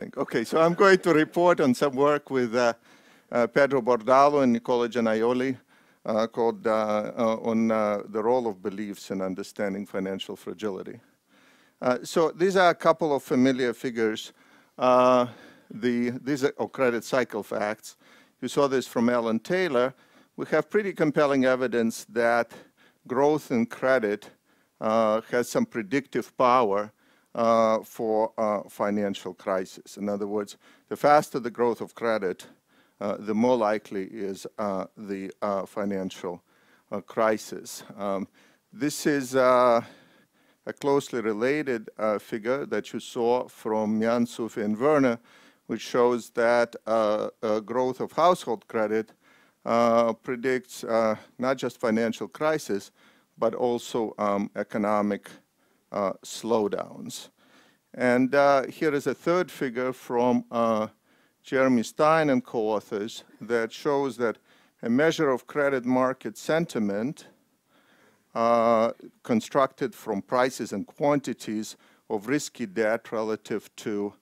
something. Okay, so I'm going to report on some work with Pedro Bordalo and Nicola Giannaioli called on the role of beliefs in understanding financial fragility. So these are a couple of familiar figures. These are credit cycle facts. You saw this from Alan Taylor. We have pretty compelling evidence that growth in credit has some predictive power for financial crisis. In other words, the faster the growth of credit, the more likely is the financial crisis. This is a closely related figure that you saw from Jan, Sufi, and Werner, which shows that growth of household credit predicts not just financial crisis, but also economic slowdowns. And here is a third figure from Jeremy Stein and co-authors that shows that a measure of credit market sentiment constructed from prices and quantities of risky debt relative to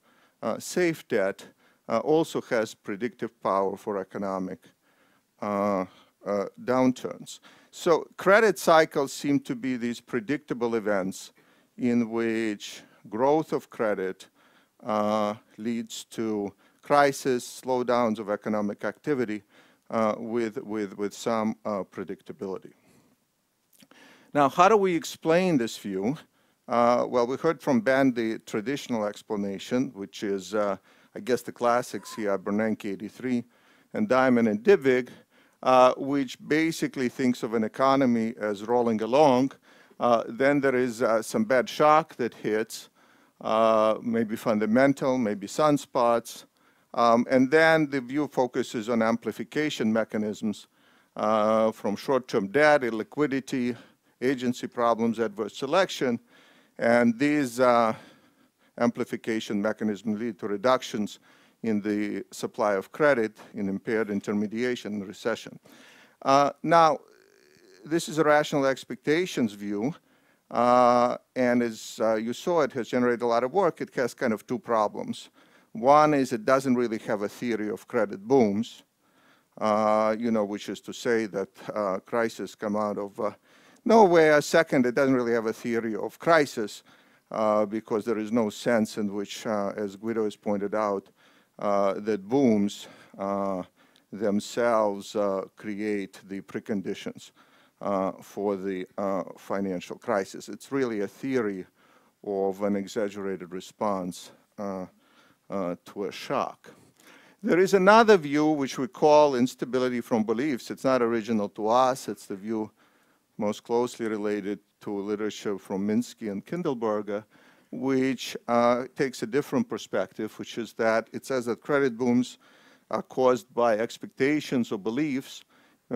safe debt also has predictive power for economic downturns. So credit cycles seem to be these predictable events in which growth of credit leads to crisis, slowdowns of economic activity with some predictability. Now, how do we explain this view? Well, we heard from Ben the traditional explanation, which is, I guess, the classics here, Bernanke 83 and Diamond and Dybvig, which basically thinks of an economy as rolling along. Then there is some bad shock that hits, maybe fundamental, maybe sunspots. And then the view focuses on amplification mechanisms from short-term debt, illiquidity, agency problems, adverse selection. And these amplification mechanisms lead to reductions in the supply of credit, in impaired intermediation, and recession. Now, this is a rational expectations view, and as you saw, it has generated a lot of work. It has kind of two problems. One is it doesn't really have a theory of credit booms, which is to say that crises come out of nowhere. Second, it doesn't really have a theory of crisis because there is no sense in which, as Guido has pointed out, that booms themselves create the preconditions for the financial crisis. It's really a theory of an exaggerated response to a shock. There is another view which we call instability from beliefs. It's not original to us. It's the view most closely related to literature from Minsky and Kindleberger, which takes a different perspective, which is that it says that credit booms are caused by expectations or beliefs,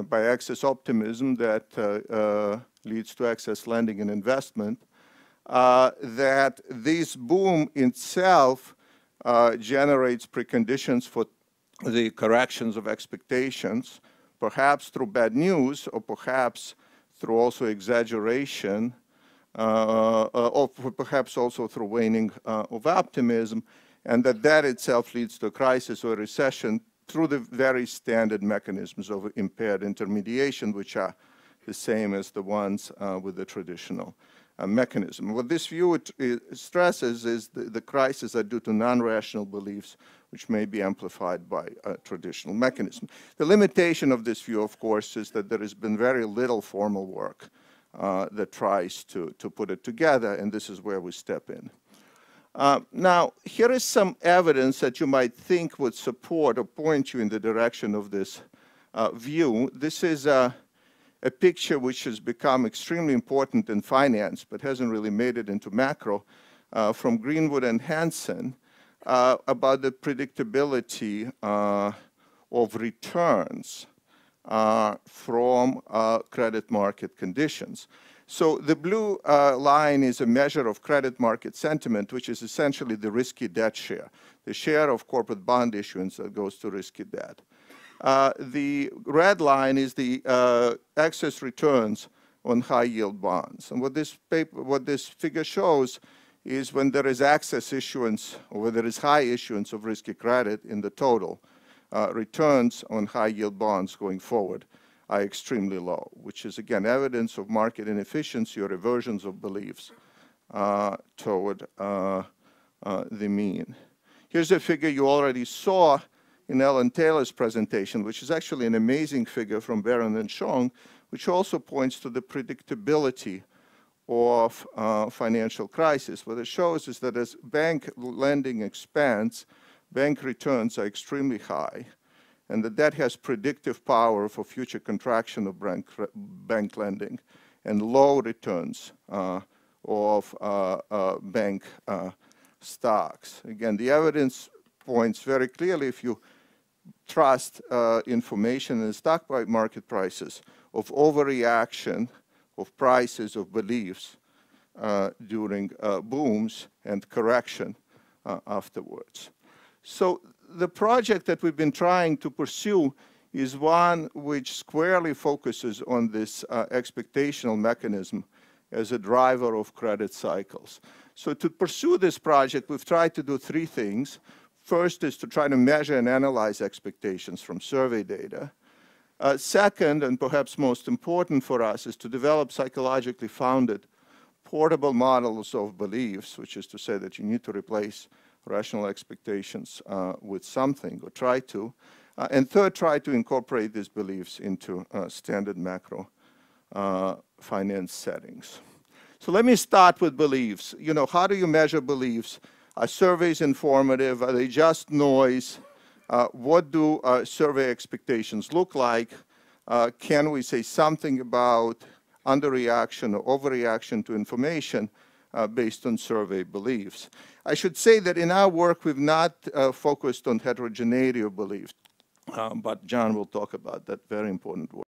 by excess optimism that leads to excess lending and investment, that this boom itself generates preconditions for the corrections of expectations, perhaps through bad news or perhaps through also exaggeration, or perhaps also through waning of optimism, and that itself leads to a crisis or a recession through the very standard mechanisms of impaired intermediation, which are the same as the ones with the traditional mechanism. What this view stresses is the crises are due to non-rational beliefs, which may be amplified by a traditional mechanism. The limitation of this view, of course, is that there has been very little formal work that tries to put it together, and this is where we step in. Now, here is some evidence that you might think would support or point you in the direction of this view. This is a picture which has become extremely important in finance, but hasn't really made it into macro, from Greenwood and Hansen, about the predictability of returns from credit market conditions. So the blue line is a measure of credit market sentiment, which is essentially the risky debt share, the share of corporate bond issuance that goes to risky debt. The red line is the excess returns on high yield bonds. And what this figure shows is when there is excess issuance or when there is high issuance of risky credit in the total, returns on high yield bonds going forward are extremely low, which is again evidence of market inefficiency or reversions of beliefs toward the mean. Here's a figure you already saw in Ellen Taylor's presentation, which is actually an amazing figure from Barron and Chong, which also points to the predictability of financial crisis. What it shows is that as bank lending expands, bank returns are extremely high, and that has predictive power for future contraction of bank lending and low returns of bank stocks. Again, the evidence points very clearly, if you trust information in stock market prices, of overreaction of prices of beliefs during booms and correction afterwards. So the project that we've been trying to pursue is one which squarely focuses on this expectational mechanism as a driver of credit cycles. So to pursue this project, we've tried to do three things. First is to try to measure and analyze expectations from survey data. Second, and perhaps most important for us, is to develop psychologically founded portable models of beliefs, which is to say that you need to replace rational expectations with something, or try to. And third, try to incorporate these beliefs into standard macro finance settings. So let me start with beliefs. You know, how do you measure beliefs? Are surveys informative? Are they just noise? What do survey expectations look like? Can we say something about underreaction or overreaction to information based on survey beliefs? I should say that in our work, we've not focused on heterogeneity of beliefs, but John will talk about that very important work.